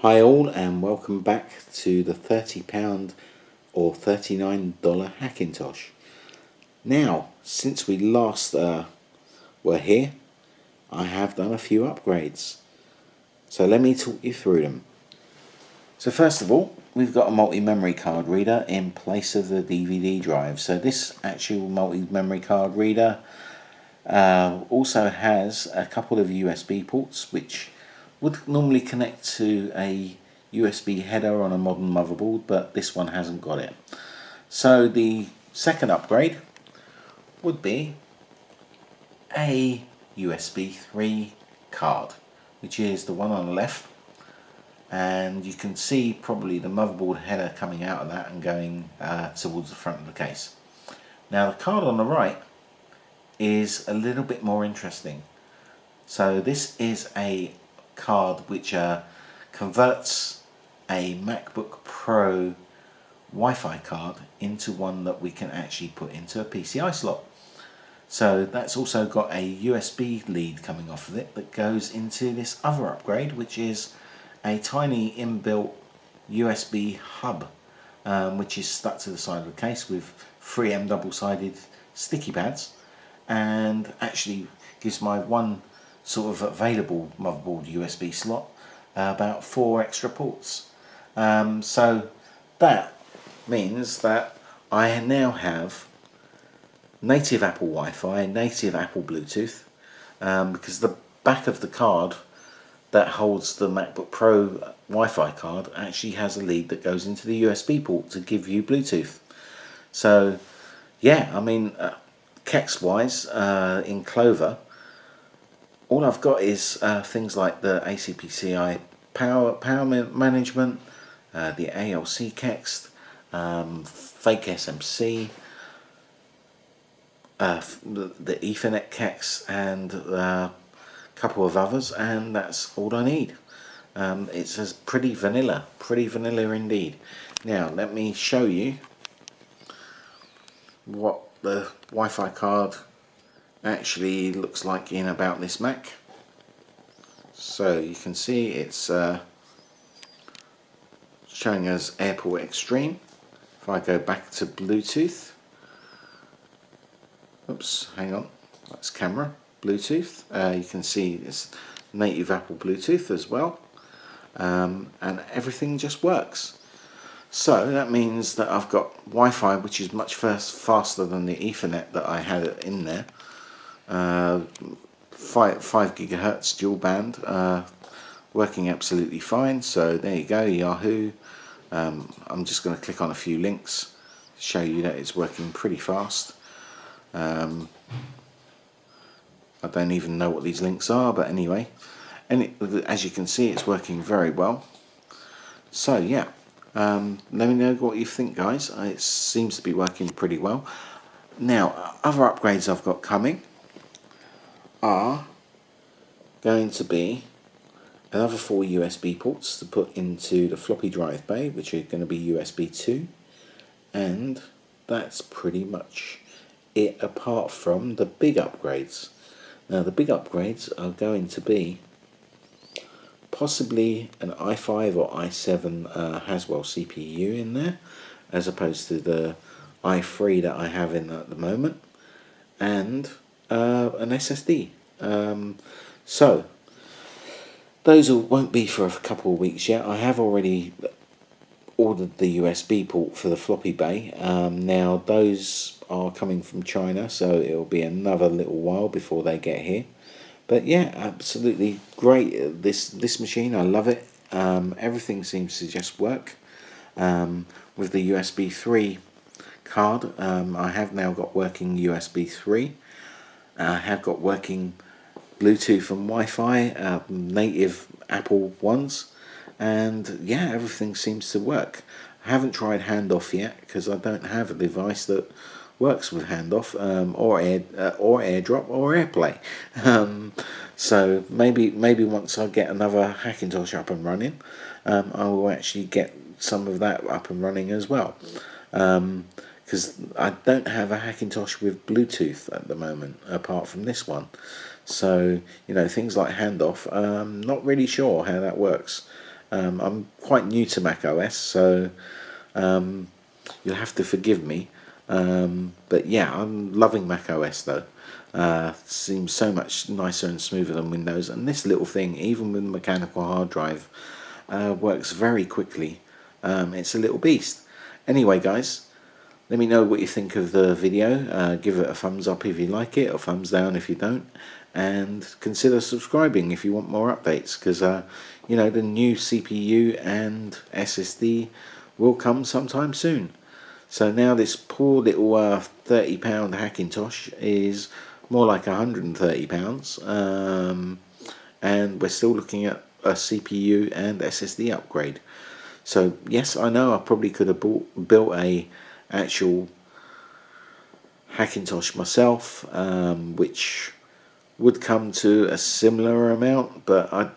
Hi all, and welcome back to the £30 or $39 Hackintosh. Now, since we last were here, I have done a few upgrades. So let me talk you through them. So first of all, we've got a multi-memory card reader in place of the DVD drive. So this actual multi-memory card reader also has a couple of USB ports, which would normally connect to a USB header on a modern motherboard, but this one hasn't got it. So the second upgrade would be a USB 3 card, which is the one on the left, and you can see probably the motherboard header coming out of that and going towards the front of the case. Now the card on the right is a little bit more interesting. So this is a card which converts a MacBook Pro Wi-Fi card into one that we can actually put into a PCI slot. So that's also got a USB lead coming off of it that goes into this other upgrade, which is a tiny inbuilt USB hub, which is stuck to the side of the case with 3M double-sided sticky pads, and actually gives my one sort of available motherboard USB slot about 4 extra ports. So that means that I now have native Apple Wi-Fi, native Apple Bluetooth, because the back of the card that holds the MacBook Pro Wi-Fi card actually has a lead that goes into the USB port to give you Bluetooth. So yeah, I mean, Kex wise, in Clover, all I've got is things like the ACPCI power management, the ALC Kex, fake SMC, the Ethernet Kex, and a couple of others, and that's all I need. It's pretty vanilla indeed. Now let me show you what the Wi-Fi card actually looks like in about this Mac. So you can see it's showing us Airport Extreme. If I go back to Bluetooth, oops, hang on, that's camera, Bluetooth, you can see it's native Apple Bluetooth as well, and everything just works. So that means that I've got Wi-Fi, which is much faster than the Ethernet that I had in there. 5 gigahertz dual band, working absolutely fine. So there you go, Yahoo. I'm just going to click on a few links to show you that it's working pretty fast. I don't even know what these links are, but anyway, as you can see, it's working very well. So yeah, let me know what you think, guys. It seems to be working pretty well. Now, other upgrades I've got coming are going to be another 4 USB ports to put into the floppy drive bay, which are going to be USB 2, and that's pretty much it apart from the big upgrades. Now the big upgrades are going to be possibly an i5 or i7 Haswell CPU in there, as opposed to the i3 that I have in at the moment, and an SSD. So those won't be for a couple of weeks yet. I have already ordered the USB port for the floppy bay. Now those are coming from China, so it'll be another little while before they get here. But yeah, absolutely great. This machine, I love it. Everything seems to just work. With the USB 3 card, I have now got working USB 3. I have got working Bluetooth and Wi-Fi, native Apple ones, and yeah, everything seems to work. I haven't tried handoff yet because I don't have a device that works with handoff, or AirDrop or AirPlay. So maybe once I get another Hackintosh up and running, I will actually get some of that up and running as well. Because I don't have a Hackintosh with Bluetooth at the moment, apart from this one. So, you know, things like handoff, I'm not really sure how that works. I'm quite new to Mac OS, so you'll have to forgive me. But yeah, I'm loving Mac OS though. Seems so much nicer and smoother than Windows, and this little thing, even with mechanical hard drive, works very quickly. It's a little beast. Anyway guys, let me know what you think of the video. Give it a thumbs up if you like it, or thumbs down if you don't, and consider subscribing if you want more updates, because you know, the new CPU and SSD will come sometime soon. So now this poor little £30 Hackintosh is more like £130, and we're still looking at a CPU and SSD upgrade. So yes, I know I probably could have built a actual Hackintosh myself, which would come to a similar amount, but I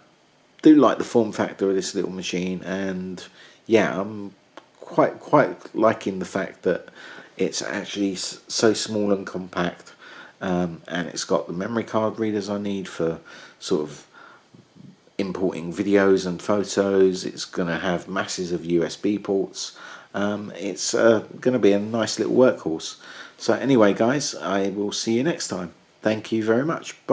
do like the form factor of this little machine, and yeah, I'm quite liking the fact that it's actually so small and compact, and it's got the memory card readers I need for sort of importing videos and photos. It's going to have masses of USB ports. It's going to be a nice little workhorse. So anyway guys, I will see you next time. Thank you very much. Bye.